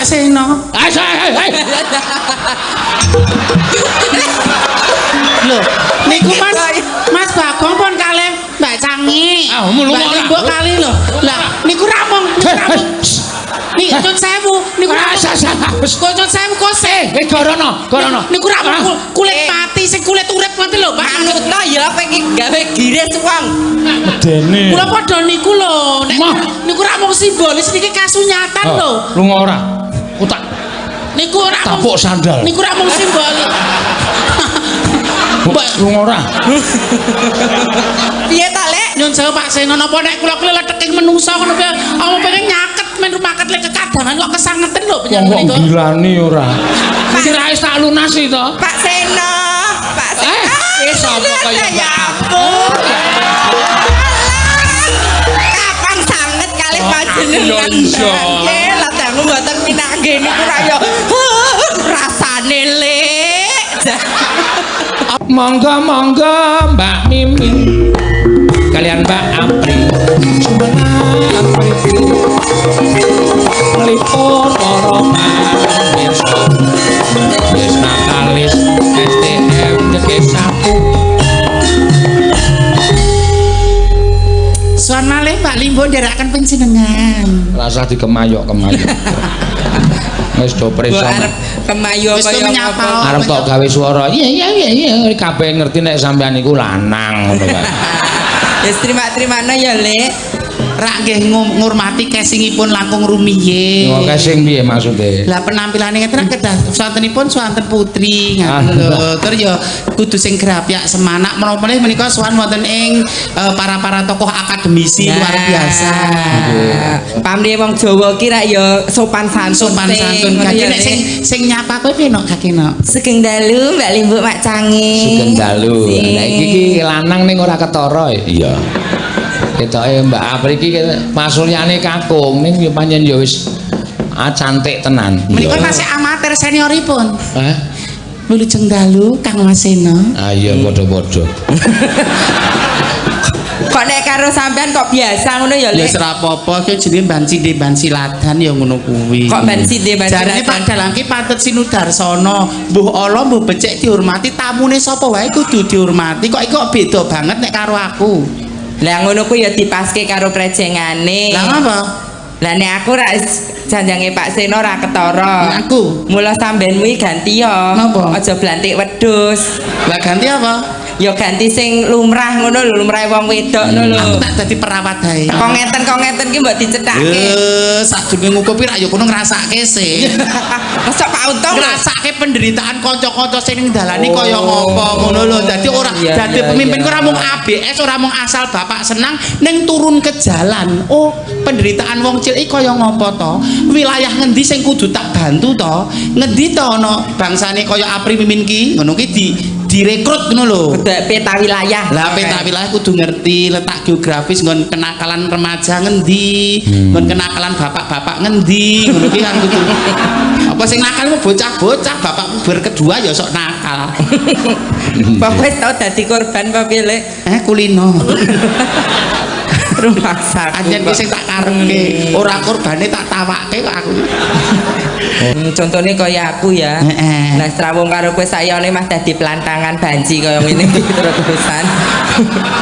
Pak Seno. Lho, niku Mas Bagong pun kalih Mbak Cangi. Mbak Limbo kali lho. Lah niku ramong. Nih, Cun Sewu, niku Cun Sewu kose. Gorono. Niku ramong kulit mati sing kulit urip ngoten lho, Pak. Manut ya pengen gawe giris wong. Medene. Kula padha niku lho. Niku ramong simbolis niki kasunyatan lho. Lunga ora? Utak. Niku ramong tapuk sandal. Niku ramong simbolis. Mbak lunga ora? Piye ta, Lek? Nyun sewu Pak Seno napa nek kula kletheking menungsa ngono kuwi apa pengen nyaket men rumaket lek kekadangan kok kesangeten lho penyakit niku. Kok gilani ora? Iki ra wis tak lunasi to. Pak Seno. Sapa kaya ya ampun. Kapan sanget kalih panjenengan? Nggih, lah dangu mboten minangke niku ra yo rasane, Lek. Monggo Mbak Mimin kalian Mbak Apri sumenan mriku nglipun para pamirsa wis nakalis STM jeke sapu Suanale Mbak Limbo ndherekaken panjenengan. rasa dikemayok wis do preso Kemayo kaya apa? arep tok gawe swara iya kabeh ngerti nek sampean iku lanang ngono kae. Wis terima-terimana ya, Lek. Rak nggih ngurmati casingipun langkung rumiyin. Oh, casing piye maksude? Lah penampilane ngeten kedah swantenipun swanten putri ngoten lho. Terus ya kudu sing grapyak semanak menapa menika swan wonten ing para tokoh akademisi luar biasa. Pamrih wong Jawa ki rak ya sopan santun. Kaki nek sing nyapa kowe piye nok kaki nok? Sugeng dalu Mbak Limbo Mak Cangi. Sugeng dalu. Lah iki lanang ning ora ketara. Iya. Ketoke Mbak Apri iki masulyane kakung ning ya pancen ya wis cantik tenan. Menika tasih amatir senioripun. Hah? Wilujeng dalu Kang Maseno. Ah iya padha-padha. Kok nek karo sampean kok biasa ngono ya, Ya Lek? ora apa-apa ki jenenge ban siladan ya ngono kuwi. Kok ban siladan? Jarane Pak Dalangki patut sinudarsono, mbuh ala mbuh becik dihormati, tamune sapa wae kudu dihormati. Kok iki kok beda banget nek karo aku. Lah ngono ku ya dipaske karo prejengane. Lah ngapa? Lah nek aku rak janjange Pak Seno ora ketara. Aku. Mula sampeanmu iki ganti ya. Napa? Aja blantik wedhus. Lah ganti apa? Ya ganti sing lumrah ngono lho, lumrah wong wedok ngono lho. Aku tak dadi perawat ae. Kok ngeten ki mbok dicethake. Sadurunge ngukupi rak ya kono ngrasake sih. Masa Pak Untung ngrasake penderitaan kanca-kanca sing ning dalane kaya ngopo ngono lho. Dadi ora dadi pemimpin ora mung ABS, ora mung asal bapak senang ning turun ke jalan. Oh, penderitaan wong cilik kaya ngopo to? Wilayah ngendi sing kudu tak bantu to? Ngendi to ana bangsane kaya Apri Mimin ki? Ngono ki direkrut ngono lho. Peta wilayah. Lah peta wilayah kudu ngerti letak geografis nggon kenakalan remaja ngendi, nggon kenakalan bapak-bapak ngendi, ngono ki kan kudu. Apa sing nakal mu bocah-bocah, bapakmu berkedua ya sok nakal. Bapak wis tau dadi korban apa piye, Lek? Kulino. Rumah sakit. Anjen ki sing tak karepke, ora korbane tak tawake kok aku. Contohnya kaya aku ya. Nah, strawung karo kowe sayane Mas dadi pelantangan banci kaya ngene iki terus-terusan.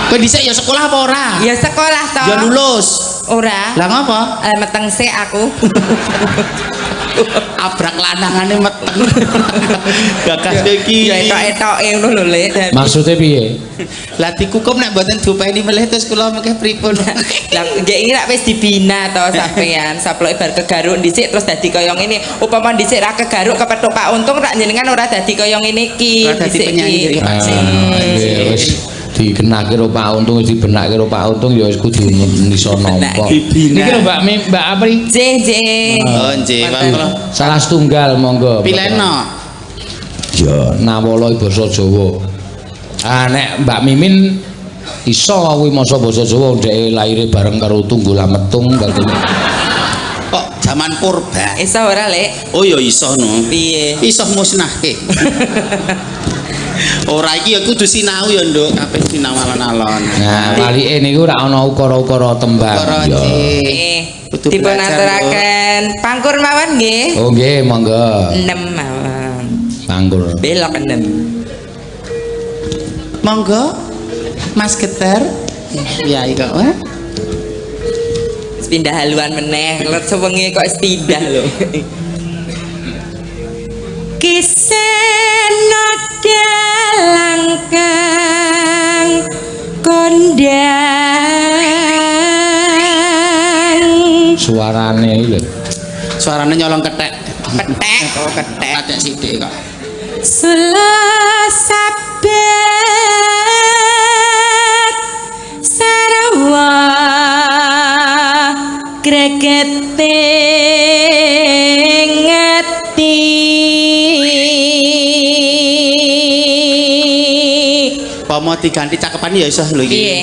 Kowe dhisik ya sekolah apa ora? Ya sekolah to. Ya lulus. Ora. Lah ngapa? Meteng sik aku. Abrak lanangane meteng. Gagas iki. Ya etok-etoke ngono lho, Lek. Maksudnya piye? Lah dikukum nek mboten diopeni melih terus kula mengke pripun. Lah nggih iki rak wis dibina to sampean. Saploke bar kegaruk dhisik terus dadi kaya ngene. Upama dhisik ra kegaruk kepethuk Pak Untung rak jenengan ora dadi kaya ngene iki. Ora dadi penyanyi ya Pak Sin. Wis dikenake karo Pak Untung, dibenake karo Pak Untung ya wis kudu iso nampa. Iki lho Mbak Apri. Nggih. Oh nggih, Pak. Salah setunggal monggo. Pileno. Ya, nawala basa Jawa. Ah nek Mbak Mimin iso kuwi masa basa Jawa ndeke laire bareng karo Tunggul Ametung dadi. Kok zaman purba. Iso ora, Lek? Oh ya iso no. Piye? Iso musnahke. Ora iki ya kudu sinau ya, Nduk. Kabeh sinau alon-alon. Nah, walike niku ora ana ukara-ukara tembang. Ukara Ya. nggih. Kudu dipun belajar, aturaken pangkur mawon nggih. Oh nggih, monggo. 6 mawon. Pangkur. Belok 6. Monggo Mas Geter. Ya iki kok. Pindah haluan meneh, let sewengi kok pindah lho. Kisena langkang kondang. Suarane iki lho. Suarane nyolong kethek. Kethek, oh kethek. Kethek sithik kok. Sula sabet sarwa gregete ngati Pomo diganti cakepan ya iso lho iki. piye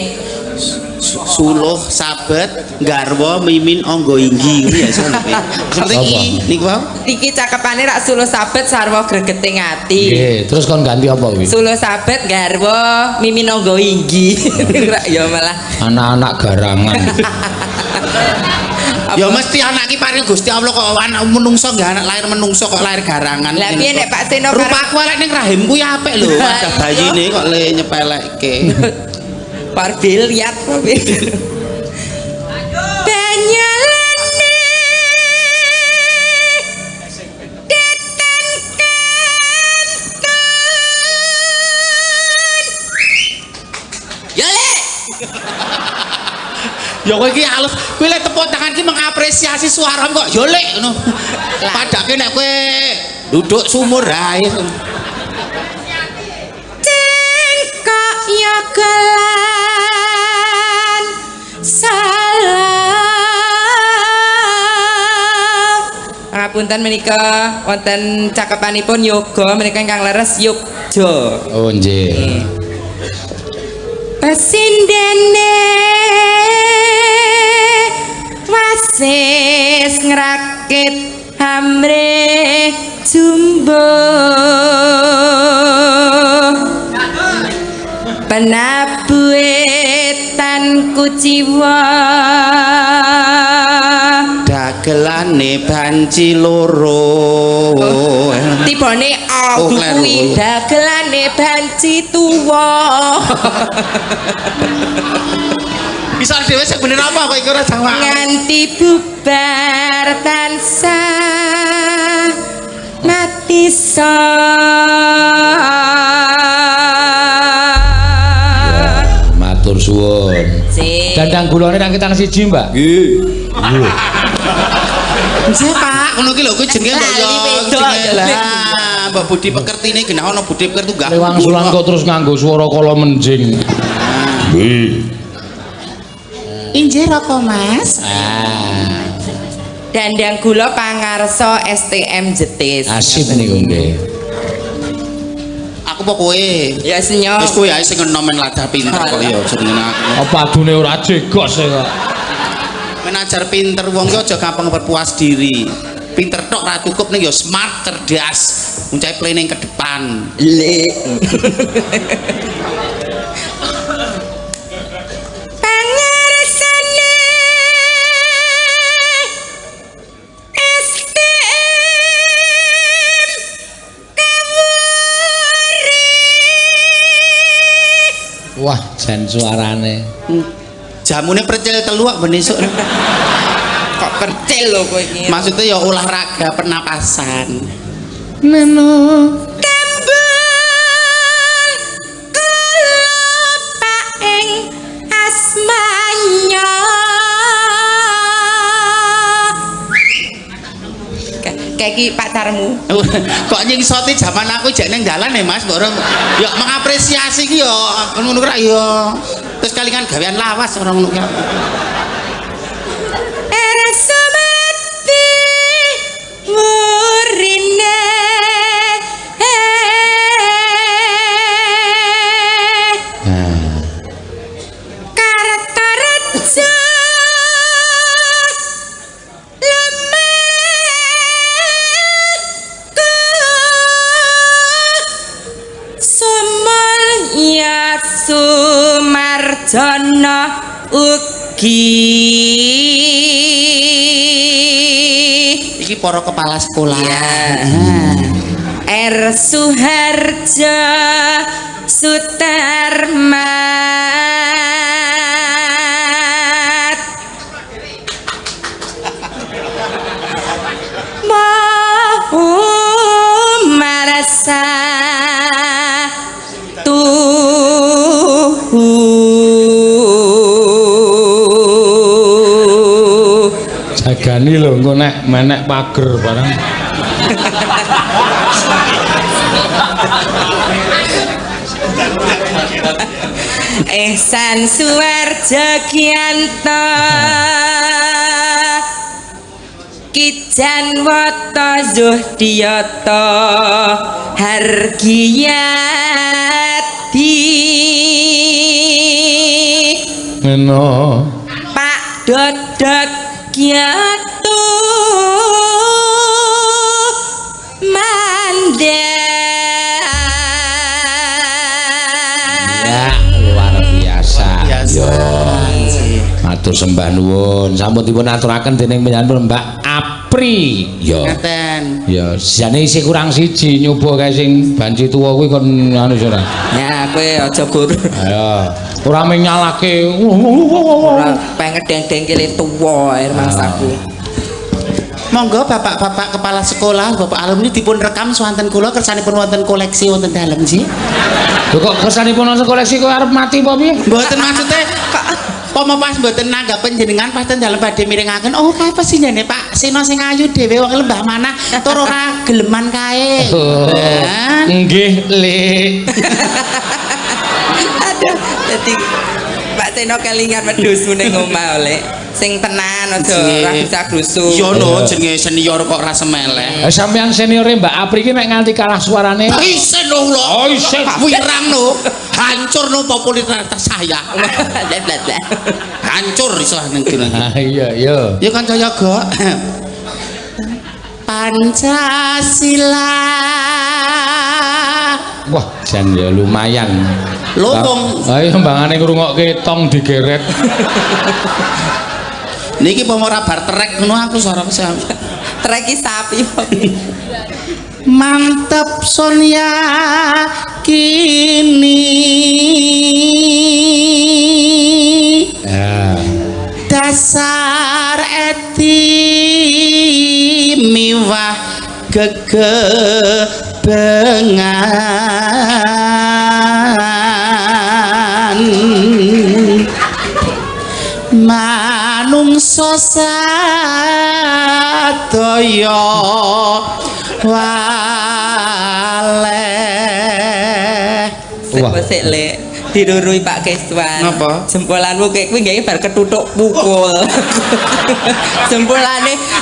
Suluh sabet garwa mimin angga inggi ngono ya iso lho. Ngerti iki niku wae. iki cakepane rak suluh sabet sarwa gregete ngati Nggih, terus kon ganti apa kuwi? suluh sabet garwa mimin angga inggi rak ya malah Anak-anak garangan. Ya mesti anak iki paring Gusti Allah kok anak menungso nggih anak lahir menungso kok lahir garangan. lah piye nek Pak Seno rupaku arek ning rahim kuwi apik lho, wajah bayine kok le nyepelekke. parbil lihat banyalane ya le Ya kowe iki alus, kowe lek tepuk tangan iki mengapresiasi suaramu kok yo lek ngono. Padake nek kowe duduk sumur ae. cengkok ya gelan salam ngapunten menika wonten cakepanipun yoga menika ingkang leres yogja Oh nggih. pesindene wasis ngrakit hamre jumbo penabuetan kuciwa Dagelane banci loro. tibane Oh, aku kleru. kuwi dagelane banci tuwa Bisa dhewe sing bener apa kok iki ora jangwa. nganti bubar tansah mati Matur suwun. Dandang gulane nang kita siji, Mbak. Nggih. Nggih, Pak, ngono ki lho kuwi jenenge mbok yo. Lali wedok, jenenge lah. Mbok Budi Pekertine genah ana Budi Pekerti tunggah. Lewangsulan kok terus nganggo swara kala menjing. Nggih. Injih rokok, Mas. dandang gula pangarsa STM Jetis Asip niku nggih. Aku apa kowe? ya senyum Wis kowe ae sing nomen ladah pinter kok ya jenenge aku. Apa adune ora jegos kok. Menajar pinter wong ki aja gampang berpuas diri. Pinter tok ra cukup ning ya smart, cerdas, muncai planning ke depan. le pangarsane STM Kawuri Wah, jan suarane. Jamune percil telu kok ben esuk. kok percil lho kowe iki Maksudnya ya olahraga pernapasan. Neno. kembang kelupa ing asmanya kayak iki pacarmu Kok nyingsoti zaman aku jek ning dalan ya Mas, mbok ya mengapresiasi ki ya ngono ra ya. Terus kali kan gawean lawas ora ngono ki. era sumati murine Kartareja lemeku Sumulya Sumarjana ugi iki para kepala sekolah. R Suharjo Sutarmat mau marasa jagani lho engko nek menek pager barang. Ihsan Suwarjo Giyanto Kijan Wata Zuhdiyata Hargiyati Ngono. Pak Dodot Gyatu Ya, luar biasa. Biasa. Yo. Matur sembah nuwun. Sampun dipun aturaken dening penyanyi Mbak Apri. Yo. Ngaten. Ya, jane isih kurang siji nyoba kae sing banci tuwa kuwi kon anu ora. Ya kowe aja gur Ayo, ora mung nyalake. ora pengen deng-dengkele tuwa air mangsaku. Monggo bapak-bapak kepala sekolah, bapak alumni dipun rekam swanten kula kersanipun wonten koleksi wonten dalem sih. Lho kok kersanipun wonten koleksi kok arep mati apa piye? Mboten maksude pomo pas mboten nanggap panjenengan pas ten dalem badhe miringaken. Oh, kae pas sinjane Pak Sino sing ayu dhewe wong lembah manah tur ora geleman kae. Nggih, Le. Aduh, dadi Pak Seno kelingan wedhusmu ning omah oleh sing tenan aja ora bisa grusu. Yo no jenenge senior kok ora semeleh. Sampeyan seniore Mbak Apri ki nek nganti kalah suarane. Isen lho. Oh, isen. Wirang no. Hancur no popularitas saya. Hancur iso ning kene. Ah iya, iya. Ya kanca yoga. Pancasila. Wah, jan ya lumayan. Lho wong ayo mbangane ngrungokke tong digeret. niki pemora bar trek ngono aku suara saya. Treki sapi. Mantep Sonia kini Ya. dasar eti miwah gegebengan manungsa sadaya waleh. Wah. Sik le dirurui Pak Keswan. Napa? Jempolanmu kayak kuwi nggae bar ketutuk pukul.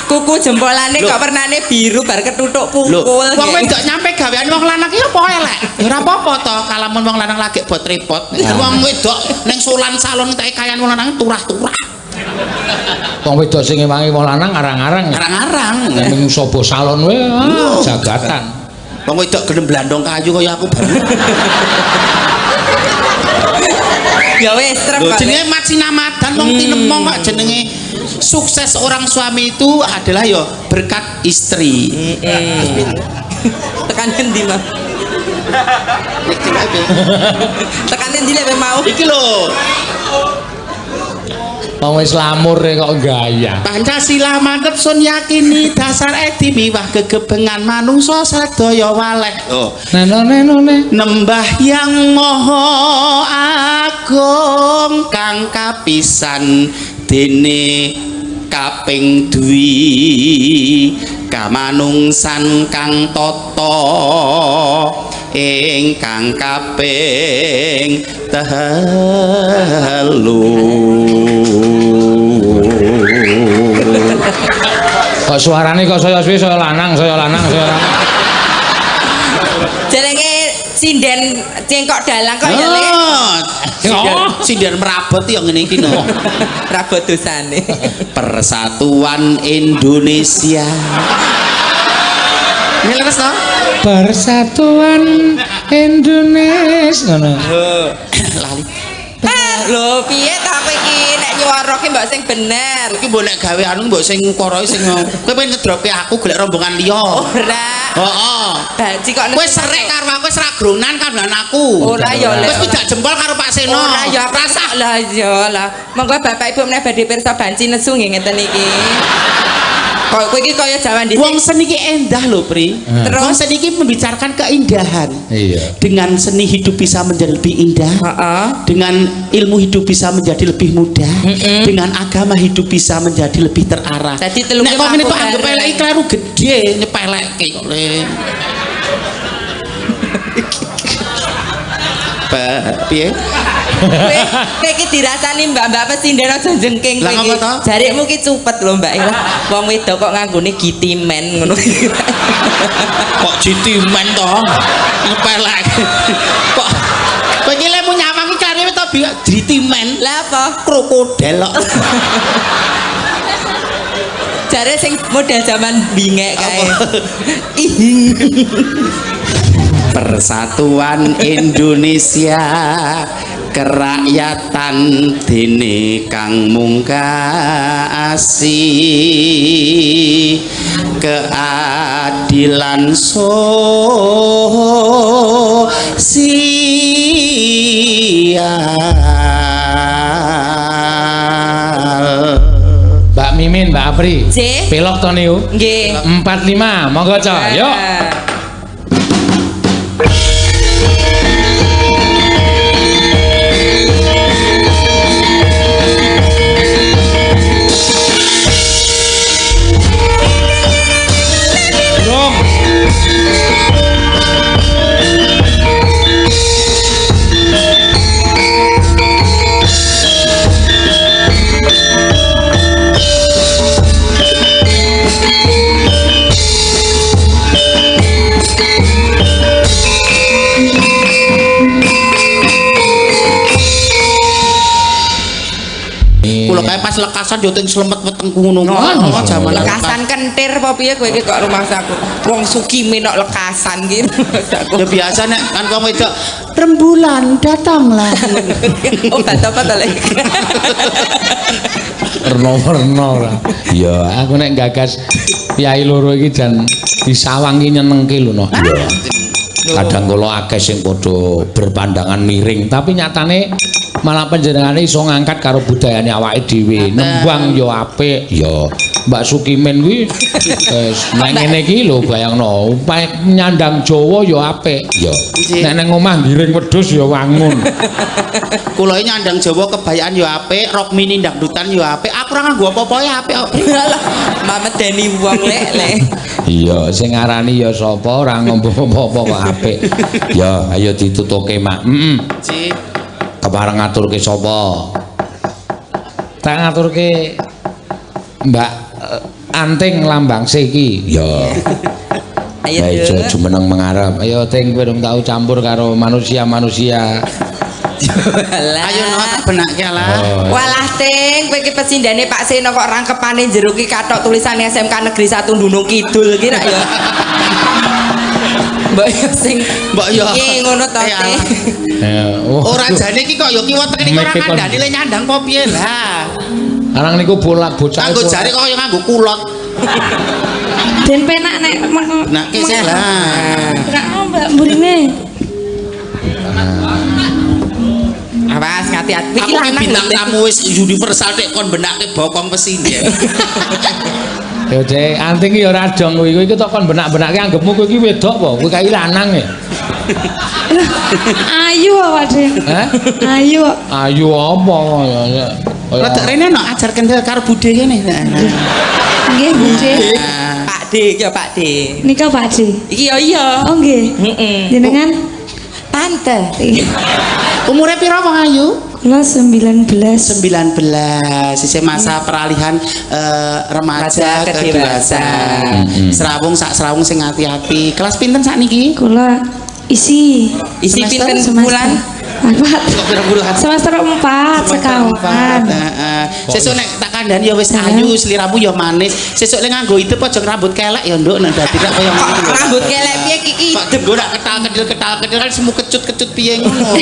Kuku jempolane kok pernane biru bar ketutuk pukul. Wong wedok nyampe gawean wong lanang iki apa elek? Ya ora apa-apa to, kalamun wong lanang lagi bot repot. Wong wedok ning sulan salon kae kayan wong lanang turah-turah. Wong wedok sing ngewangi wong lanang arang-arang. Arang-arang. Ning sapa salon wae jagatan. Wong wedok gelem blandong kayu kaya aku bareng. Ya wis trep Lho kok. jenenge Mat Sinamadan wong tinemong kok jenenge sukses orang suami itu adalah ya berkat istri. Tekan endi, Mas? Tekan endi lek mau? Iki lho. Wong wis lamur kok gaya. Pancasila mantep sun yakini dasar edi miwah gegebengan manungsa sadaya waleh. Oh. Nenone. Nembah yang moho agung kang kapisan dene kaping dwi kamanungsan kang tata ingkang kaping telu. Kok suarane kok saya suwi saya lanang. Jenenge sinden cengkok dalang kok ya, Le. Sinden merabot ya ngene iki no. Rabot dosane. Persatuan Indonesia. Ini leres no? Persatuan Indonesia. Ngono. Lali. Lho, piye ta kowe iki nek nyuwara ki mbok sing bener. Iki mbok nek gawe anu mbok sing koroi sing kowe pengen ngedrope aku golek rombongan liya. Ora. Heeh. Baji kok Kowe serek karo aku wis ra gronan karo aku. Ora ya lek. Wis pidak jempol karo Pak Seno. Ora ya rasa lah ya lah. Monggo Bapak Ibu meneh badhe pirsa banci nesu nggih ngeten iki. Kok kowe iki kaya jaman dhisik. Wong seni iki endah lho, Pri. Terus? Wong seni iki membicarakan keindahan. Iya. Dengan seni hidup bisa menjadi lebih indah. Heeh. Dengan ilmu hidup bisa menjadi lebih mudah. Dengan agama hidup bisa menjadi lebih terarah. Dadi telung Nek kok ngene mlaku kok anggap bareng. elek kleru gede nyepelekke kok le. Piye? Kowe iki dirasani mbak-mbak pesinden aja jengking Lah kowe ngapa iki. to? Jarikmu ki cupet lho Mbak. Wong wedok kok nganggone gitimen ngono. Kok jitimen to? Nyepelek. Kok kowe iki lemu nyawang iki kare to jitimen. Lah apa? Krokodil kok. Jare sing model zaman bingek kae. Persatuan Indonesia kerakyatan dene kang mungkasi keadilan sosial. Mbak Mimin, Mbak Apri. J. Pelok to niku. Nggih. 45, monggo Cok. Yuk. Kula kae pas lekasan yo teng slemet wetengku ngono. Oh, Jaman Lekasan kentir apa piye kowe iki kok rumahsaku. Wong sukime nok lekasan ki rumahsaku. ya biasa nek kan wong wedok rembulan datanglah. Obat apa to lek? Werna-werna ora. Ya, aku nek gagas piyai loro iki jan disawang ki nyenengke lho no. Iya. Kadang kala akeh sing padha berpandangan miring, tapi nyatane malah panjenengane iso ngangkat karo budayane awake dhewe. Nembang yo apik, yo Mbak Sukimen kuwi wis nek ngene iki lho bayangno, nyandang Jawa yo apik, yo. Nek nang omah ngiring wedhus yo wangun. Kula nyandang Jawa kebayaan yo apik, rok mini dangdutan yo apik. Aku ora nganggo apa-apa ya apik kok. Mamedeni wong lek. Iya, sing ngarani ya sapa ora ngombo apa-apa kok apik. Ya, ayo ditutuke, Mak. Ci. Kepareng ngaturke sapa? Tak ngaturke Mbak Anting Lambangse iki. Ya. Ayo Ayo jumeneng mengarep. Ayo Ting kowe rung tau campur karo manusia-manusia. Ayo no tak benake lah. Walah Ting, kowe iki pesindane Pak Seno kok rangkepane jero ki kathok tulisane SMK Negeri 1 Ndunung Kidul ki rak ya. Mbak yo sing Mbak yo. iki ngono to Ya. Ting. Ora jane iki kok yo kiwat iki ora kandhani le nyandang apa piye lah. Arang niku bolak bocah. Nganggo jare kok yo nganggo kulot. Den penak nek Nah, ki sih lah. ora Mbak mburine. Awas hati-hati Aku iki ki lanang bintang lho, Ting. tamu wis universal nek kon benake bokong pesinden. Yo Cek, Anting ki ya ora dong kowe iki tok kon benak-benake anggepmu kowe iki wedok apa? Kowe kae lanang ya. Ayu awak Den. Hah? Ayu. Ayu apa ya? Rada rene no ajarken karo budhe kene. Nggih, Bude. Pak D, ya Pak D. Nika Pak D. Iki ya iya. Oh nggih. Heeh. Jenengan Tante. Umure pira wong ayu? kula 19. 19 sisi masa peralihan remaja Remaja ke ke dewasa. Serawung sak serawung sing hati-hati. Kelas pinten sakniki? Kula isi Isi Semester? pinten semester. bulan? Empat. Kok pirang bulan? Semester 4 sekawan. Sesuk nek tak kandhani ya wis ayu, sliramu ya manis. Sesuk nek nganggo itu aja rambut kelek ya nduk nek dadi tak koyo ngono. Rambut kelek piye Kiki? Kok denggo nak ketal-kedil kan semu kecut-kecut piye ngono.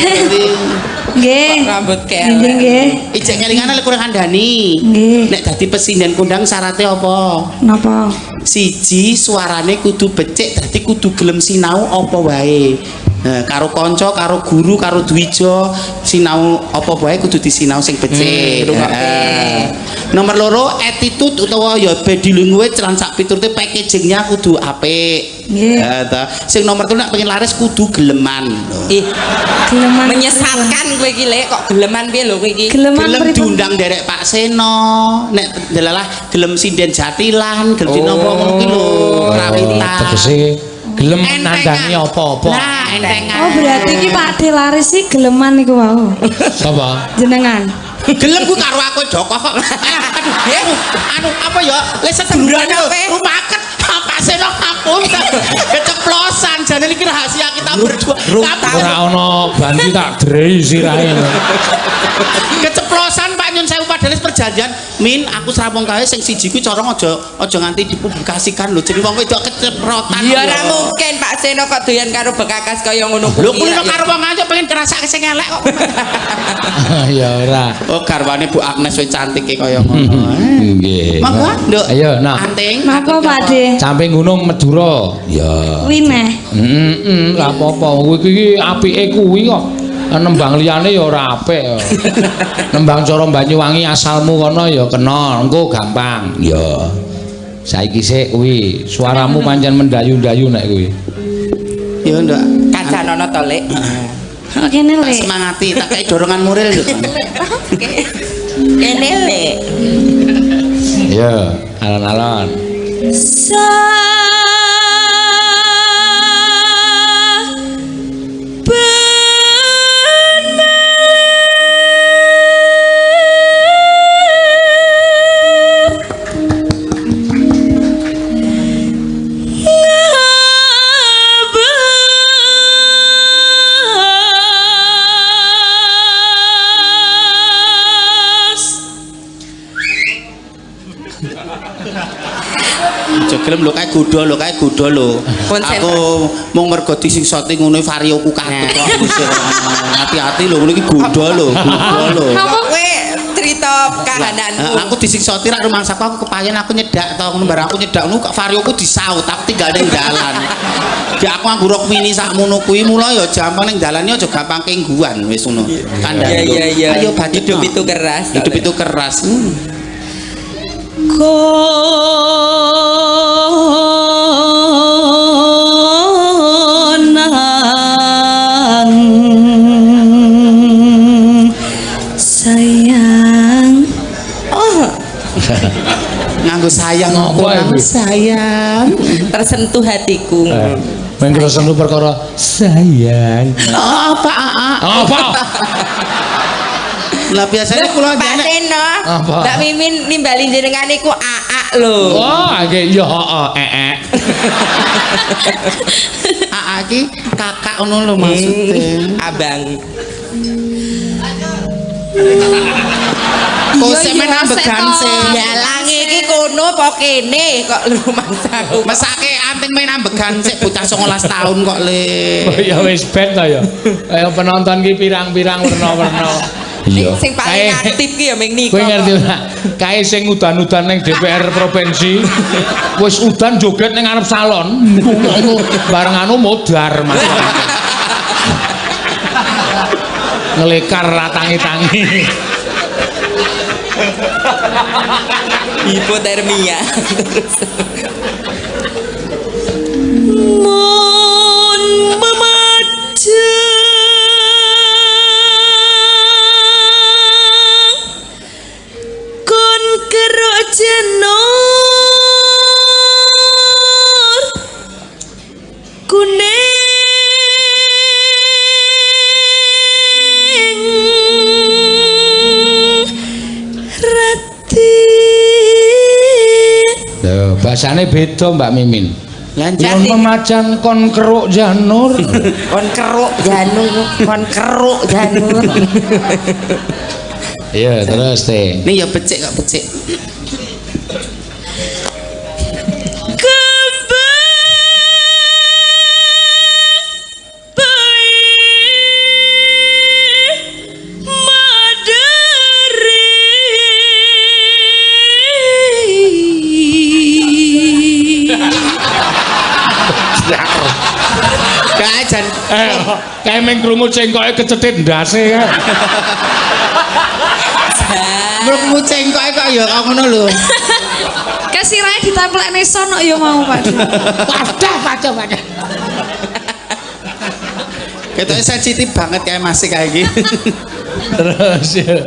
Nggih. Rambut Nggih, kelek. nggih. Ijek kelingan lek kurang kandhani. Nggih. Nek dadi pesinden kondang syaratnya apa? Napa? Siji suarane kudu becik dadi kudu gelem sinau apa wae. Nah, karo kanca, karo guru, karo dwija sinau apa wae kudu disinau sing becik. Nomor loro attitude utawa ya body language lan sak piturute packagingnya kudu apik. Nggih. Sing nomor 3 nek pengen laris kudu geleman. Ih, Geleman. menyesatkan kowe iki Lek, kok geleman piye lho kowe iki? Geleman Gelem pripun? diundang derek Pak Seno, nek delalah gelem sinden Jatilan, gelem dinapa ngono ki lho, Rawita. Tegese gelem nandani apa-apa. Nah, entengan. Oh, berarti iki Pak De Laris iki geleman niku wau. Sapa? Jenengan. Gelem ku karo aku Joko kok. Anu apa ya? Wis seduluran rumaket Pak Seno ngapunten. Keceplosan jane iki rahasia kita berdua. Ora ana bantu tak drei sirahe. Keceplosan Pak Nyun Sewu padahal perjanjian Min aku serampung kae sing siji ku cara aja nganti dipublikasikan lho jadi wong wedok keceprotan. Ya ora mungkin Pak Seno kok doyan karo bekakas kaya ngono kuwi. Lho kulino karo wong aja pengen kerasa sing elek kok. Ya ora. Oh garwane Bu Agnes wis cantike kaya ngono. Nggih. Monggo, Nduk. Ayo, nah. Anting. Napa Pak De? Sampai Gunung Madura. Ya. Kuwi neh. Lah apa-apa. Kowe iki apike kuwi kok. Nembang liyane ya ora apik ya. Nembang cara Banyuwangi asalmu kono ya kena, engko gampang. Ya. Saiki sik kuwi suaramu pancen mendayu-dayu nek kuwi. Ya Nduk. Kacanono to Lek. Kene Tak Lek. semangati tak kei dorongan moral Nduk. Kene Lek. Ya, alon-alon. Aja gelem lho kae godho lho. Aku mung mergo disingsoti ngono varioku kabeh kok ngusir. Hati-hati lho ngono iki godho lò. Apa kowe cerita kahananmu? Aku disingsoti rak rumangsaku aku kepayen aku nyedak to ngono barang aku nyedak ngono kok varioku disaut aku tinggal ning dalan. Ki aku nganggo rok mini sakmono kuwi mula ya gampang ning dalan aja gampang kengguan wis ngono. Kandhane. Iya. Ayo bantu Hidup itu keras. Hidup itu keras. Sayang. Nganggo sayang Apa kurang iki? sayang. Tersentuh hatiku. Mengko sendu perkara sayang. Apa? Apa? Lah biasanya kula Pak Seno, Apa? Mbak Mimin nimbali jenengan iku AA lho. Oh, nggih ya heeh. Aa iki kakak ngono lho maksudnya. Abang. Kok semen ambegan sih. Dalang iki kono apa kene kok rumangsaku. Mesake anting main ambegan sik bocah 19 tahun kok le. Ya wis ben to ya. Kaya penonton ki pirang-pirang werna-werna. Iya. Sing paling aktif ki ya ming niku. Kowe ngerti ora? Kae sing udan-udan ning DPR provinsi wis udan joget ning ngarep salon. Iku bareng anu modar Mas. Ngelekar ratangi-tangi. Hipotermia. Mun memajang kon kero jenor kuning rati. Lho, bahasane beda Mbak Mimin. Lanjut. Yon pemajan kon keruk janur. Kon keruk janur. Iya, terus teh. Nih ya becik kok becik. Kajan. Kayak meng krungu cengkoke kecetit ndase kan. Krungu cengkoke kok ya kok ngono lho. Kasirahe ditemplekne sono ya mau Pak. Wadah. Ketoke sensitif banget kayak masih kayak gini. Terus ya.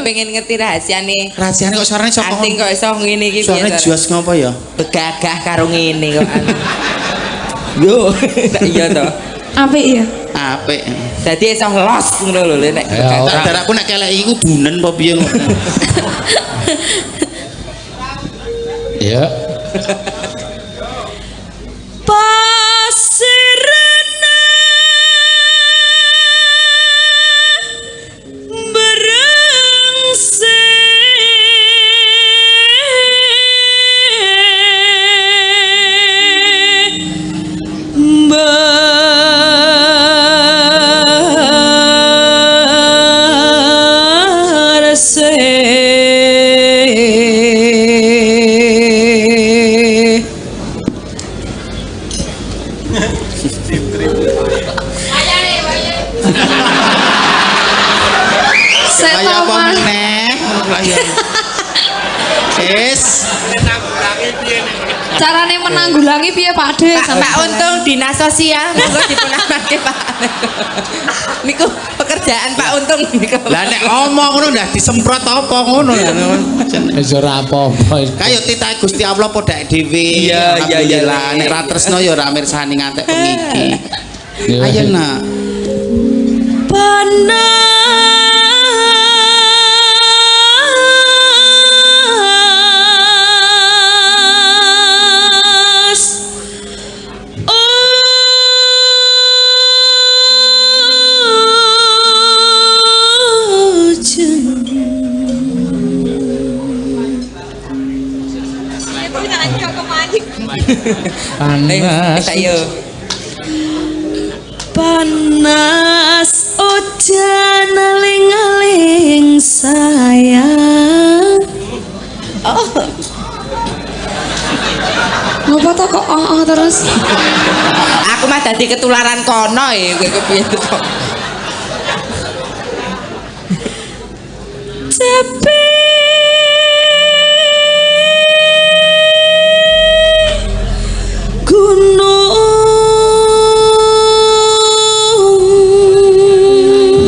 Pengen ngerti rahasiane. Rahasiane kok suarane sapa? Anting kok iso ngene iki Suarane jos ngopo ya? Begagah karo ngene kok. Yo, iya to. Apik ya. Apik. Dadi iso los ngono lho nek. Ya ora. Darahku nek kelek iku bunen apa piye kok. Ya. Pasirna berengsek Kaya apa meneh? Wis. carane menanggulangi piye Pak De? Pak Untung dinas sosial monggo dipunamake Pak. Niku pekerjaan Pak Untung niku. Lah nek omong ngono ndah disemprot apa ngono ya. Wis ora apa-apa. Kayak titah Gusti Allah podhak dhewe. Iya. Alhamdulillah. Nek ra tresno ya ora mirsani ngantek pengiki. Ayo nak. Panas Kita yo. panas udan aling-aling sayang. Ngapa to kok terus? Aku mah dadi ketularan kono kowe kepiye to. Tapi gunung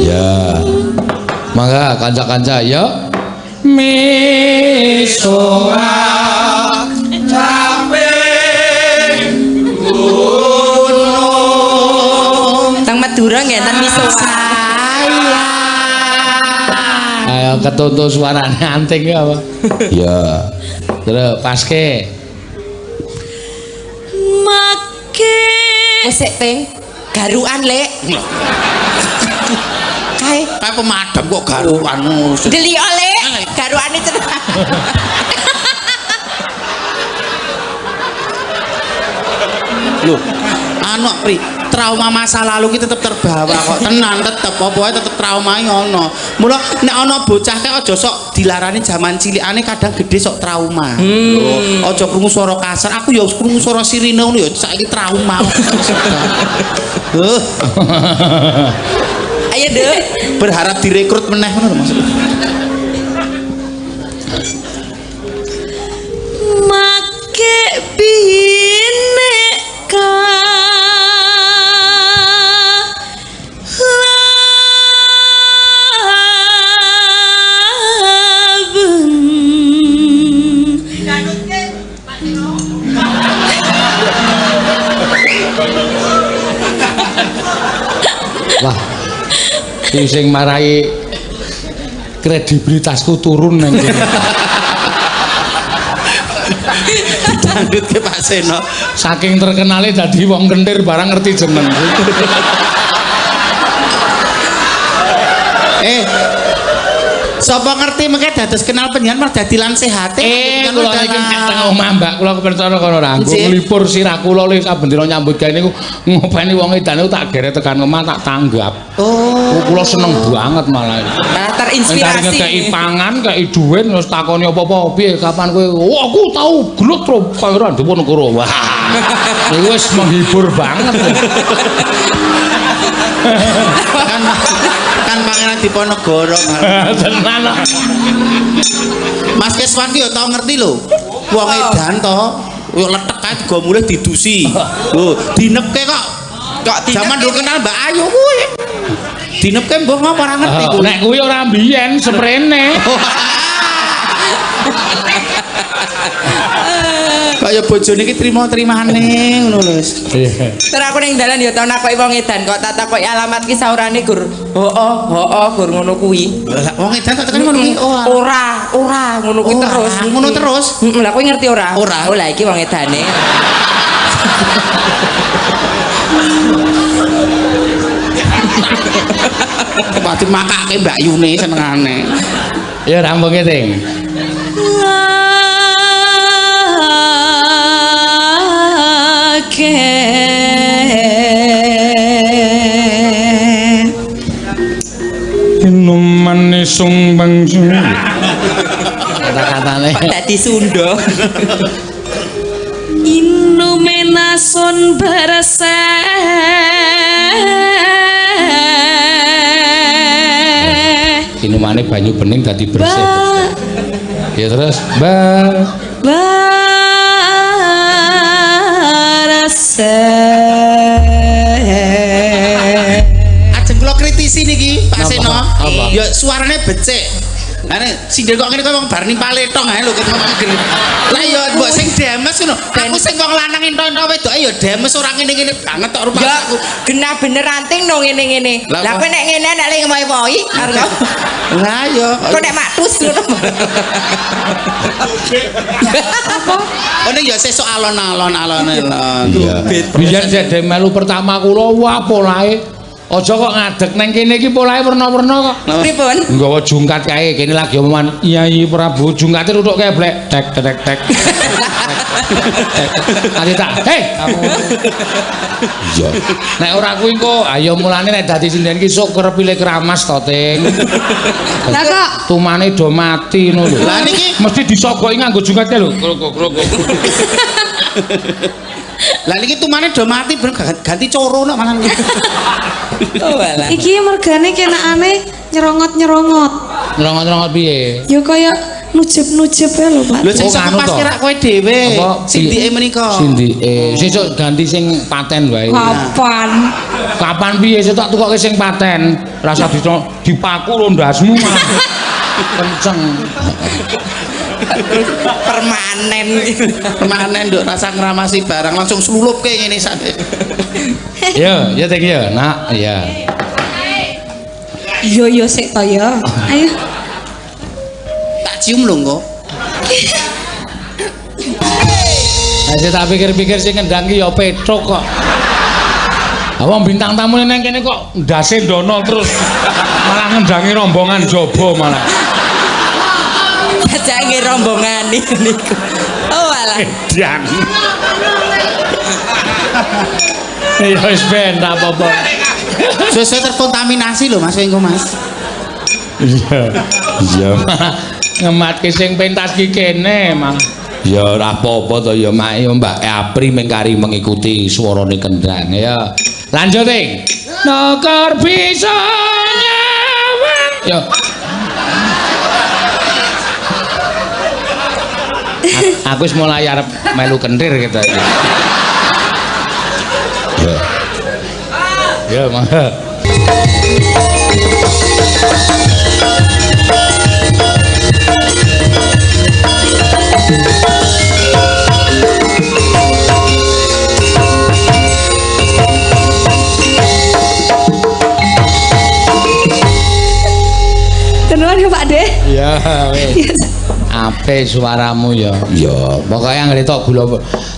Ya. Mangga kanca-kanca ya. Misoa Teng Madura ngenten misoa. ayo ketutu suarane anting ya apa? Ya. Terus paske. make Wis sik Ting. Garukan Lek. Kae Kayak pemadam kok garuan. delik Lek. Garukane cenah. Loh, anu Pri, trauma masa lalu ki tetep terbawa kok. Tenan tetep apa tetep trauma ngono. Mula nek ana bocah kek aja sok dilarani jaman cilikane kadang gede sok trauma. Lho, aja krungu swara kasar. Aku ya krungu swara sirine ngono ya saiki trauma. Ayo, Dek. Berharap direkrut meneh ngono lho maksudnya. make bineka laben Wah. Iki sing marai kredibilitasku turun nang kene. Dangdut ke Pak Seno. Saking terkenale dadi wong kentir barang ngerti jeneng. Sapa ngerti mengke dados kenal penjenengan malah dadi lan sehate. Kula niki nek teng omah Mbak kula kepercaya kono ra. Nggo nglipur sirah kula le saben dina nyambut gawe niku ngopeni wong edane tak gere tekan omah tak tanggap. Oh. Kula seneng banget malah. Malah terinspirasi. Ngekei pangan, kei duit terus takoni apa-apa piye kapan kowe. Oh, aku tahu gelut ro Pangeran Diponegoro. Wah. Iku wis menghibur banget. kan Pangeran Diponegoro. Tenan. Mas Keswan ki yo tau ngerti lho. Wong edan to, yo letek ae go mulih didusi. Lho, dinepke kok zaman dulu kenal Mbak Ayu kuwi. Dinepke mbah ngapa ora ngerti kuwi. Nek kuwi ora mbiyen sprene. Kaya bojone iki trima-trimane ngono lho. Terus aku ning dalan ya tau nakoki wong edan kok tak takoki alamat ki saurane gur. Hooh, gur ngono kuwi. Lah wong edan kok tekan ngono kuwi. Ora ngono kuwi terus. Ngono terus. Heeh, lah kowe ngerti ora? Ora. Oh, lah iki wong edane. Pati makake Mbak Yune senengane. Ya rampunge ting. Inuman sung bangsu. Kata-katane. Dadi Sunda. Inumenason barasa Inumane banyu bening dadi bersih. Ya terus, barasa Ajeng kula kritisi niki Pak Apa? Seno. Apa? Ya suarane becik. Lah nek sindel kok ngene kok wong bar ning paletong ae lho ketemu gini. Lah ya mbok sing demes ngono. Aku sing wong lanang entok-entok wedoke ya demes ora ngene-ngene banget tok rupa Ya aku. genah bener anting no ngene-ngene. Lah, Lah kowe nek ngene nek lek ngopi-ngopi arep Lah ya. kok nek matus ngono. Oh nek ya sesuk alon-alon alon-alon. iya. Biyen sik melu pertama kula wah polahe. Aja kok ngadeg nang kene iki polahe werna-werna kok. Pripun? Nggawa jungkat kae kene lagi omongan Kyai Prabu jungkate rutuk kae blek tek tek tek. Ati tak. Hei, kamu. Iya. Nek ora kuwi kok ayo mulane nek dadi sinden ki sok kerep pilih keramas to, Ting. lah kok Tumane do mati ngono lho. Lah niki Mesti disogoki nganggo jungkate lho. Krok. Lah niki tumane do mati ben ganti coro nek malah. Oh walah. iki mergane kenakane nyerongot-nyerongot Ngerongot-ngerongot piye? ya kaya nujeb-nujeb ya lho Pak Lho sing Oh, sak nganu pas to. kira kowe dhewe. Apa? Sindike menika. Sindike. Sesuk ganti sing paten wae. kapan Kapan piye sesuk tak tukoke sing paten. Rasa dipaku lho ndasmu malah. Kenceng. Permanen. Permanen nduk rasa ngramasi barang langsung slulupke ngene sak. Ya, ya Ting ya. Nak, ya. yo sik to ya ayo Tak cium lho kok. Aja tak pikir-pikir sing ngendang ki ya petruk kok. Awang bintang tamu nang kene kok ndase ndono terus malah ngendangi rombongan jaba malah. Jange rombongan niku. Oh walah. Edan. Ya wis ben tak apa-apa. Sesuai terkontaminasi lho Mas engko Mas. Iya. Iya. Ngematke sing pentas ki kene malah. Ya ora apa-apa to ya Mak Mbak Apri mengkari mengikuti swarane kendang ya. Lanjut Ting. Nokor bisa nyawang. Ya. Aku wis mulai arep melu kentir gitu. Ya. Ya, mangga. Ya wis. Ape suaramu ya. Ya, pokoke anggere tok gula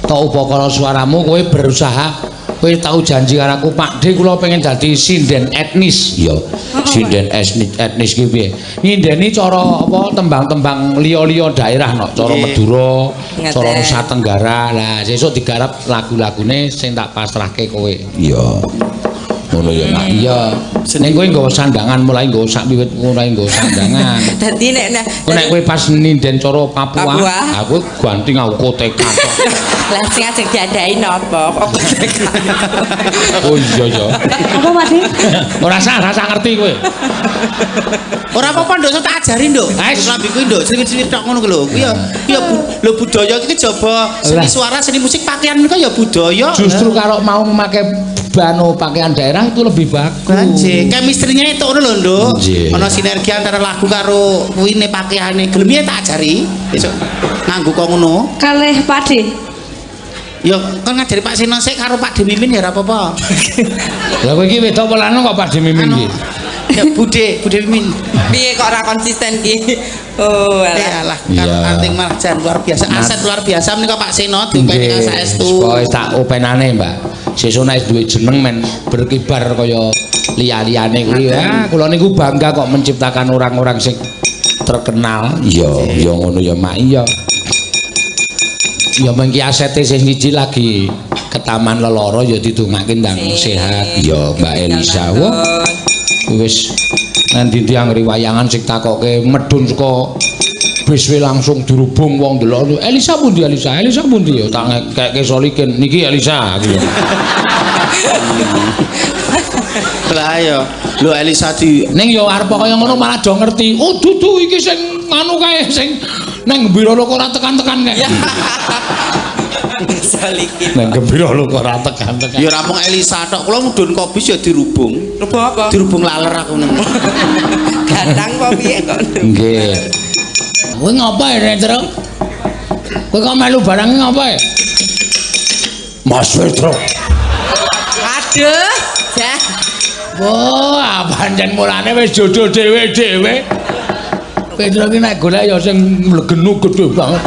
tok upakara suaramu kowe berusaha kowe tau janji karo aku Pak D kula pengen dadi sinden etnis. Ya. Sinden etnis ki piye? Ngindeni cara apa tembang-tembang liya-liya daerah no, cara Madura, cara Nusa Tenggara. Lah sesuk digarap lagu-lagune sing tak pasrahke kowe. Iya. Ngono ya, Mak. Iya. Ning kowe nggawa sandangan mulai nggawa sak wiwit mulai nggawa sandangan. Dadi nek Kowe pas ninden cara Papua, aku ganti ngau kotekan. lah sing ajeng diadai napa? Kok kotekan? Oh iya ya. Apa Pak De? Ora rasa ngerti kowe. Ora apa-apa nduk tak ajari nduk. Lambi kuwi nduk sing-sing tok ngono ku lho. Kuwi ya lho budaya iki jaba seni suara, seni musik, pakaian niku ya budaya. Justru kalau mau memakai pakaian daerah itu lebih bagus. Anjir, chemistry-nya itu ngono lho, Nduk. Ana sinergi antara lagu karo kuwine pakaiane. Gelem ya tak ajari. Besok nganggo kok ngono. Kalih Pak De. Ya kan ngajari Pak Seno sik karo Pak De Mimin ya ora apa-apa. Lah kowe iki wedok apa lanang kok Pak De Mimin iki? Ya Bude Mimin. Piye kok ora konsisten ki? Oh, alah karo anting malah jan luar biasa. Aset luar biasa menika Pak Seno dipeni saestu. Pokoke tak openane, Mbak. Sesuk nek duwe jeneng men berkibar kaya liya-liyane kuwi. Ya, kula niku bangga kok menciptakan orang-orang sing terkenal. Iya ngono ya, Mak. Iya. Ya mengki asete sing siji lagi ke Taman Leloro ya didongake ndang sehat. Ya Mbak Elisa. Wah. Wis nanti tiang riwayangan sing takoke medun saka bis langsung dirubung wong delok Elisa pundi Elisa pundi ya tak keke solikin niki Elisa gitu. Lah ya lho Elisa di ning ya arep kaya ngono malah do ngerti oh dudu iki sing anu kae sing nang gembira lho kok ora tekan-tekan kae. Salikin. Nang gembira lho kok ora tekan-tekan. Ya ora mung Elisa tok, kula mudhun kok bis ya dirubung. Rubung apa? Dirubung laler aku nang. Gatang apa piye kok? Nggih. Kowe ngapa ya, Tru? Kowe kok melu barang ngapa ya? Mas Petro. Aduh, Jah. Wah, pancen mulane wis jodoh dhewe-dhewe. Petro ki nek golek ya sing mlegenu gedhe banget.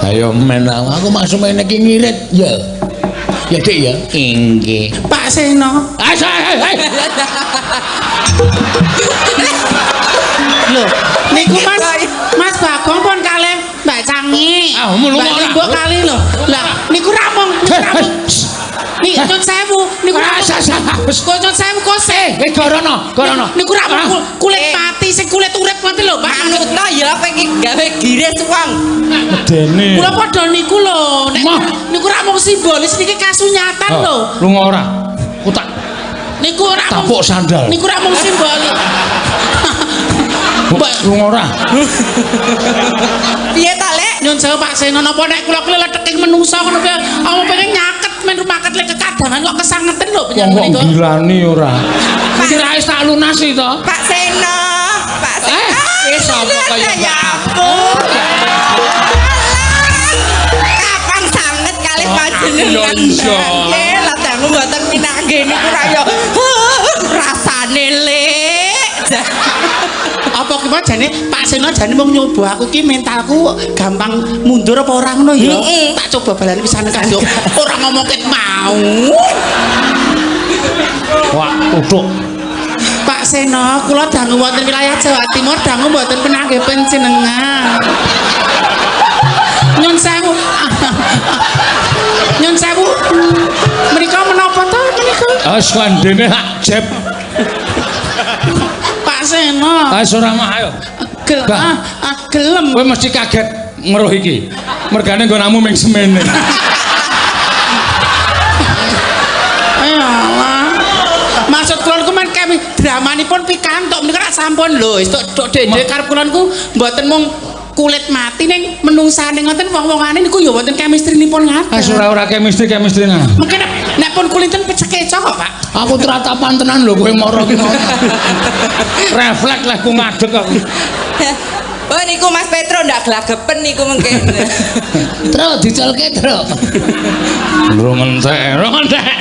Ayo men aku masuk mene iki ngirit ya. Ya Dik ya. Inggih. Pak Seno. Lho, niku Mas Bagong pun kalih Mbak Cangi. Ah, mulu Mbak Mbok kali lho. Lah, niku ramong. Nih, nyun sewu, niku nyun sewu kose. Gorono. Niku ramong kulit mati, sing kulit urip mati lho, Pak. Manutno ya apa iki gawe gires wong. Medene. Kula padha niku lho. Niku ramong simbolis niki kasunyatan lho. Lunga ora? Kutak. Niku ramong tapuk sandal. Niku ramong simbolis. Mbak lunga ora? Piye ta, Lek? Nyun sewu Pak Seno napa nek kula kletheking menungsa ngono piye? Aku pengen nyaket men rumaket lek kekadangan kok kesangeten lho penyanyi niku. Kok gilani ora? Sirahe tak lunasi to. Pak Seno. Pak Seno. Wis sapa kaya ya ampun. Kapan sanget kalih panjenengan? Nggih, lah dangu mboten pinanggih niku ra ya. Rasane Lek. Apa ki jane Pak Seno jane mung nyoba aku ki mentalku gampang mundur apa ora ngono ya. Tak coba balani pisan kanduk. Ora ngomong ket mau. Wah, utuk. Pak Seno, kula dangu wonten wilayah Jawa Timur dangu mboten penanggih panjenengan. Nyun sewu. Nyun sewu. Menika menapa to menika? Wis kandene hak jeb. Pak Seno. Wis ora mah ayo. Gelem. Kowe mesti kaget ngeruh iki. Mergane nggonamu ming semene. Ayolah. Maksud kula niku men kami dramanipun pikantuk menika sampun lho. Tok dendhe karep kula niku mboten mung kulit mati ning menungsane ngoten wong-wongane niku ya wonten chemistry-nipun ngaten. Wis ora chemistry nah. Mungkin nek pun kulinten pecekeco kok, Pak. Aku teratapan tenan lho kowe mara ki. Refleks lah ku ngadeg aku. Oh niku Mas Petro ndak glagepen niku mungkin. Tro dicolke, Tro. Lho entek.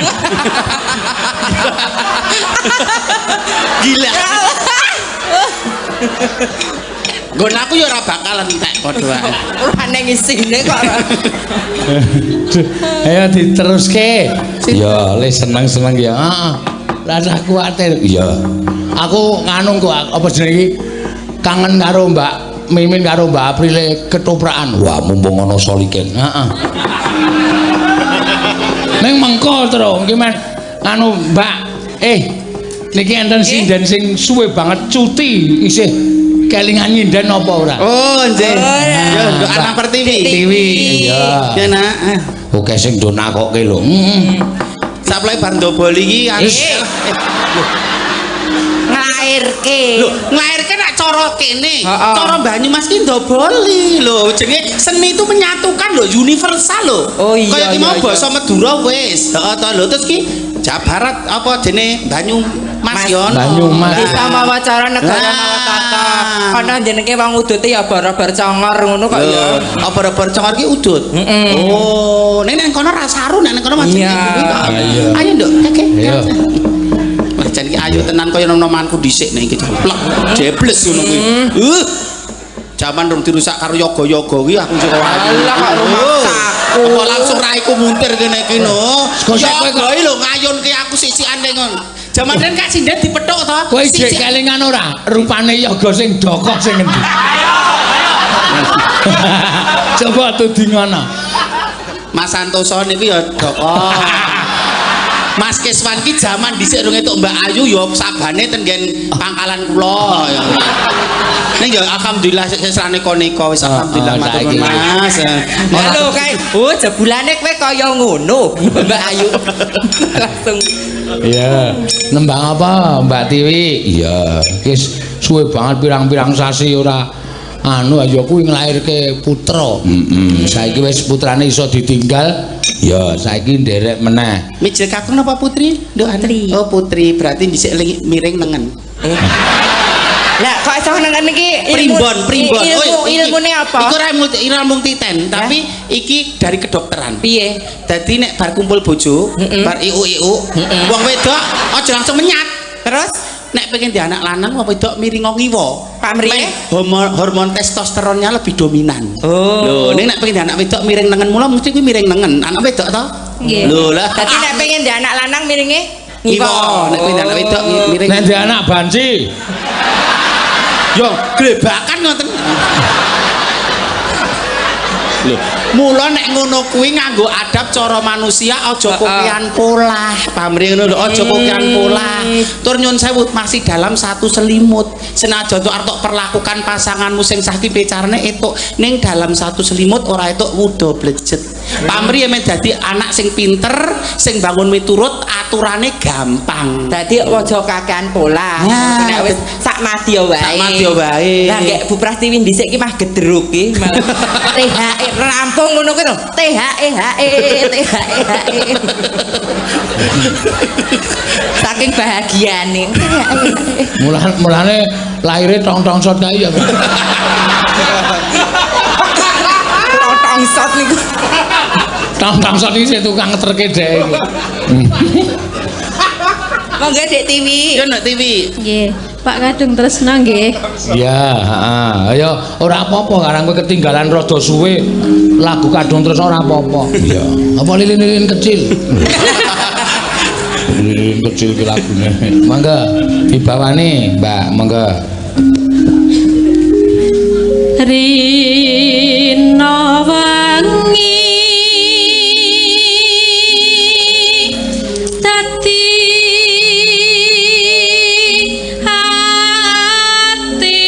Gila. Nggon aku ya ora bakalan entek padha wae. Ora nang isine kok. Ayo diteruske. Ya, le seneng-seneng ya. Heeh. Rasa kuwatir. Iya. Aku nganu kok apa jenenge iki kangen karo Mbak Mimin karo Mbak Aprile ketoprakan. Wah, mumpung ana soliken. Heeh. Ning mengko terus iki men anu Mbak niki enten sinden sing suwe banget cuti isih kelingan nyinden apa ora? Oh, nggih. Ya, nduk anak pertiwi. TV. Iya. Ya nak. Oke sing do nakokke lho. Saplai bar ndobol iki Nglairke. lho, nglairke nak cara kene. Cara Banyumas ki ndoboli lho. Jenenge seni itu menyatukan lho, universal lho. Oh iya. Kayak iki mau iya. basa Madura wis. Heeh to lho. Terus ki Jawa Barat apa jenenge Banyumas yo ono. Banyumas. Desa mawa cara negara mawa tata. Ana jenenge wong udute ya bar-bar congor ngono kok ya. Apa-apa congor ki udut. Oh, nek nang kono ra saru nek nang kono macam iki kok. Ayo nduk, kakek. Ayo. Jan iki ayo tenan kaya nom-nomanku dhisik nek iki jeblek. Jebles ngono kuwi. Jaman rung dirusak karo yoga-yoga kuwi aku sing ora. Alah kok rumaksaku. Apa langsung raiku muntir kene iki no. Yoga Yoga lho ngayunke aku sisikan ning ngono. Jaman den Kak Sinden dipethuk to. Kowe jek kelingan ora? Rupane yoga sing dokoh sing endi? Coba tudi ngono. Mas Santoso niku ya dokoh. Mas Keswan ki jaman dhisik rung entuk Mbak Ayu ya sabane ten nggen pangkalan kula ya. Ning ya alhamdulillah sesrane koneko wis alhamdulillah matur nuwun Mas. Lho kae, jebulane kowe kaya ngono, Mbak Ayu. Langsung. Iya. Nembang apa Mbak Tiwi? Iya. Wis suwe banget pirang-pirang sasi ora anu ya kuwi nglairke putra. Saiki wis putrane iso ditinggal. Ya, saiki nderek meneh. Mijil kakung napa putri? Nduk Putri. Oh putri, berarti dhisik miring nengen. Lah kok iso nengen iki Primbon. ilmune apa? Iku ora ilmu titen, tapi iki dari kedokteran. Piye? Dadi nek bar kumpul bojo, bar iu-iu, wong wedok aja langsung menyat. Terus Nek pengen di anak lanang wong wedok miring ngiwa. Pak Mriyeh? Hormon testosteronnya lebih dominan. Oh. Lho, nek pengen di anak wedok miring nengen mula mesti kuwi miring nengen. Anak wedok to? Nggih. Lho lah. Dadi nek pengen di anak lanang miringe ngiwa. Nek pengen di anak wedok miring. Nek di anak banci. Yo, glebakan ngoten. Lho, mula nek ngono kuwi nganggo adab cara manusia aja kokian polah. Pamrih ngono lho, aja kokian polah. Tur nyun sewu masih dalam satu selimut. Senajan to arep perlakukan pasanganmu sing sakipe carane etuk ning dalam satu selimut ora etuk wuda blejet. Pamrih men dadi anak sing pinter, sing bangun miturut aturane gampang. Dadi aja kakean pola. Nah, Nek wis sak madya wae. Sak madya wae. Lah nggih Bu Prastiwi dhisik iki mah gedruk iki. THE rampung ngono kuwi to. THE. Saking bahagiane. Mulane lahire tong-tong sot kae ya. Tong sot niku. Tong-tong sot iki sing tukang ngeterke dhek iki. Monggo Dek Tiwi. Yo nek TV. Nggih. Pak Kadung tresna nggih. Ya, heeh. Ayo ora apa-apa karang kowe ketinggalan rada suwe lagu Kadung terus ora apa-apa. Iya. Apa lilin-lilin kecil? Lilin kecil ki lagune. Mangga dibawani, Mbak, mangga. Rina wangi dadi ati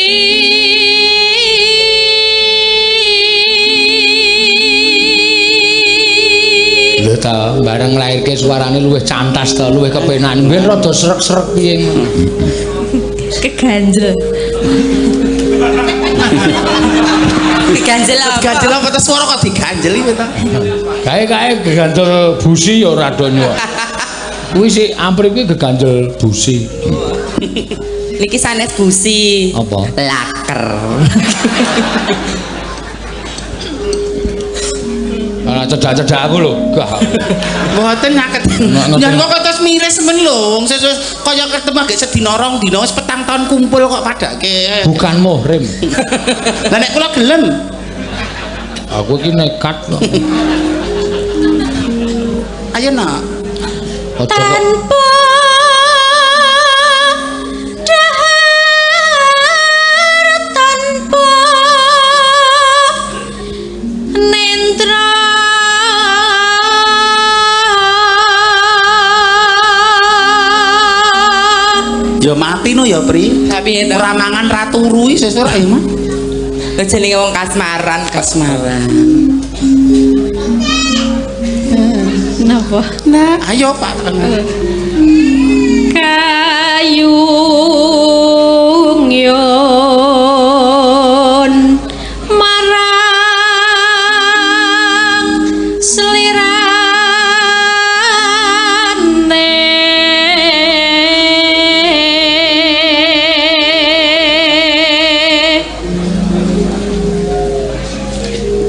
Lho ta, bareng lairke suarane luwih cantas ta, luwih kepenak. Mbiyen rada srek-srek piye ngono. keganjel. Ganjel apa? Ganjel apa ta swara kok diganjel iki ta? Kae geganjel busi ya ora donya. Kuwi sik amprip iki geganjel busi. Niki sanes busi. Apa? Laker. Ora cedak-cedak aku lho. Gah. Mboten nyaket. Nyen kok terus miris men lho. Wong sesuk kaya ketemu gek sedina rong dina wis petang tahun kumpul kok padake. Bukan muhrim. Lah nek kula gelem. Aku iki nekat lho. Ayo nak. Aja kok Tanpa dahar, tanpa nendra, Ya mati no ya Pri. Tapi itu Ora mangan ra turu iki sesuk ya mah. jenenge wong kasmaran. Kasmaran. napa? Nah, ayo Pak. Kayung yon marang selirane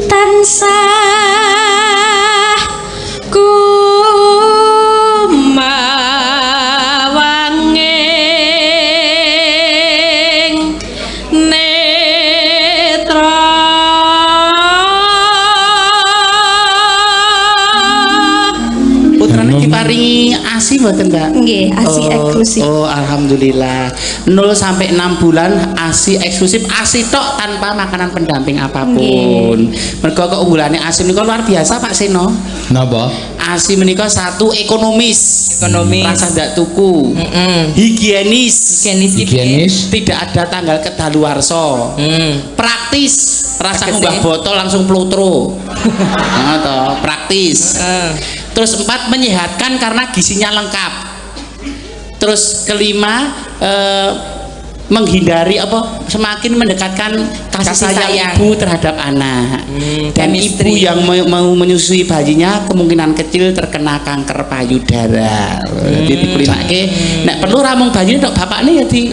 tansah kumawanging netra Putrane diparingi ASI mboten, Mbak? nggih ASI eksklusif. Oh, alhamdulillah. 0 sampai 6 bulan ASI eksklusif, ASI tok tanpa makanan pendamping apapun. Mergo keunggulannya ASI menika luar biasa, Pak Seno. napa? ASI menika satu ekonomis. Rasa ndak tuku. Higienis. Higienis. Tidak ada tanggal kedaluarsa. Praktis. Rasa Praktis, ngubah ya? botol langsung plutro. Nah, toh, praktis. Terus 4 menyehatkan karena gizinya lengkap. Terus kelima menghindari apa semakin mendekatkan kasih sayang ibu terhadap anak. Dan ibu yang mau menyusui bayinya kemungkinan kecil terkena kanker payudara. Jadi dikulinake nek perlu ramung bayi tok bapakne ya di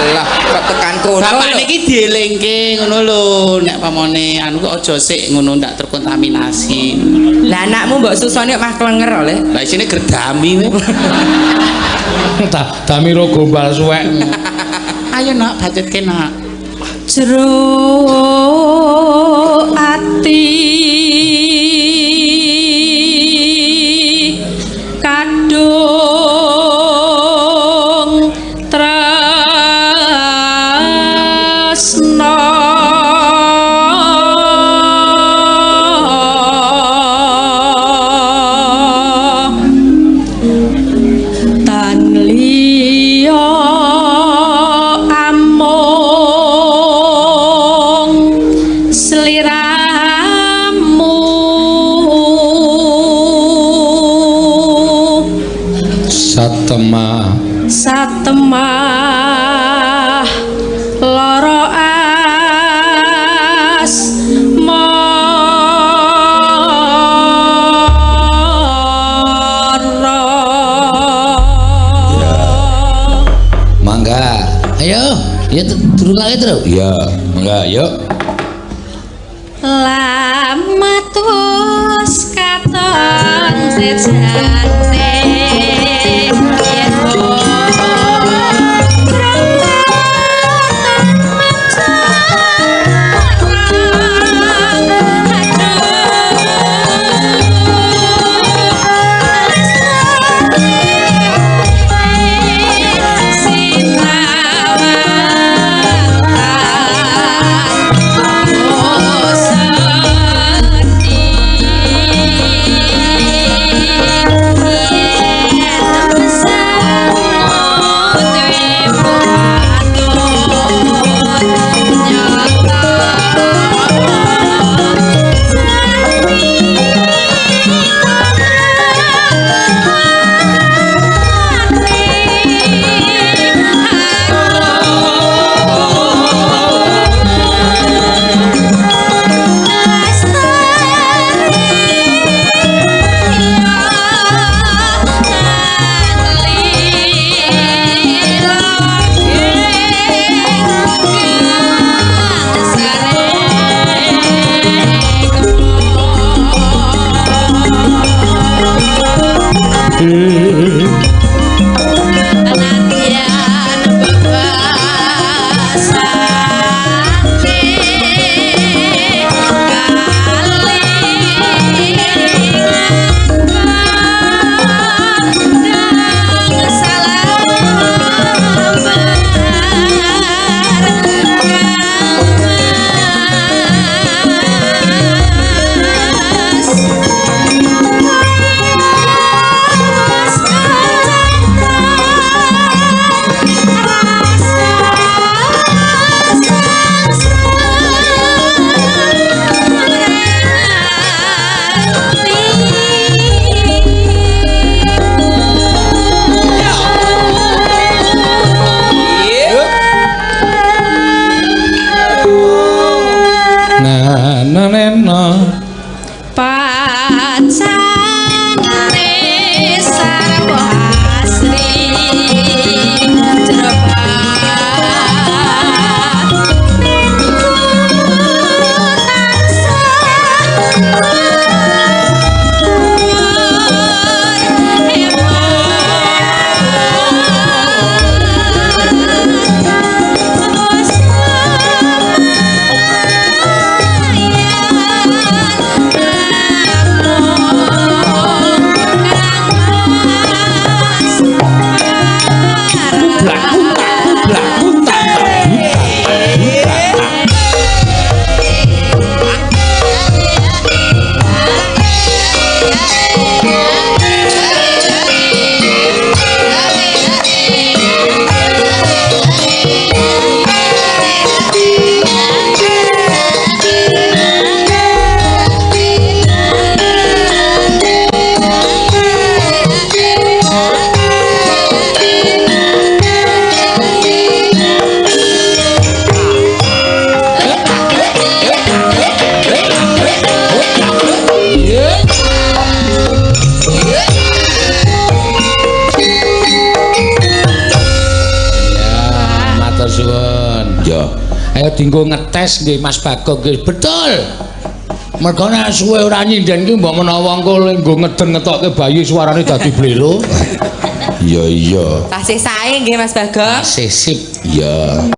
Lah, kok tekan kono. bapak niki dielingke ngono lho nek pamane anu kok aja sik ngono ndak terkontaminasi. Lah anakmu mbok susone mah klenger oleh. Lah isine gerdami we. Damiro gombal suwek. Ayo nak bacetke nak. jero ati kadung tresna tan liya amung sliramu Satema satemah lara asmara. mangga. Ayo, ya turun lagi terus. Iya, mangga, yuk. Lamatus katon sejate yen Ayo dienggo ngetes nggih Mas Bagong nggih. Betul. Mergo nek suwe ora nyinden ki mbok menawa engko nggo ngeden ngetokke bayi suarane dadi blelo. Iya iya. Tasih sae nggih Mas Bagong. Tasih sip. Iya.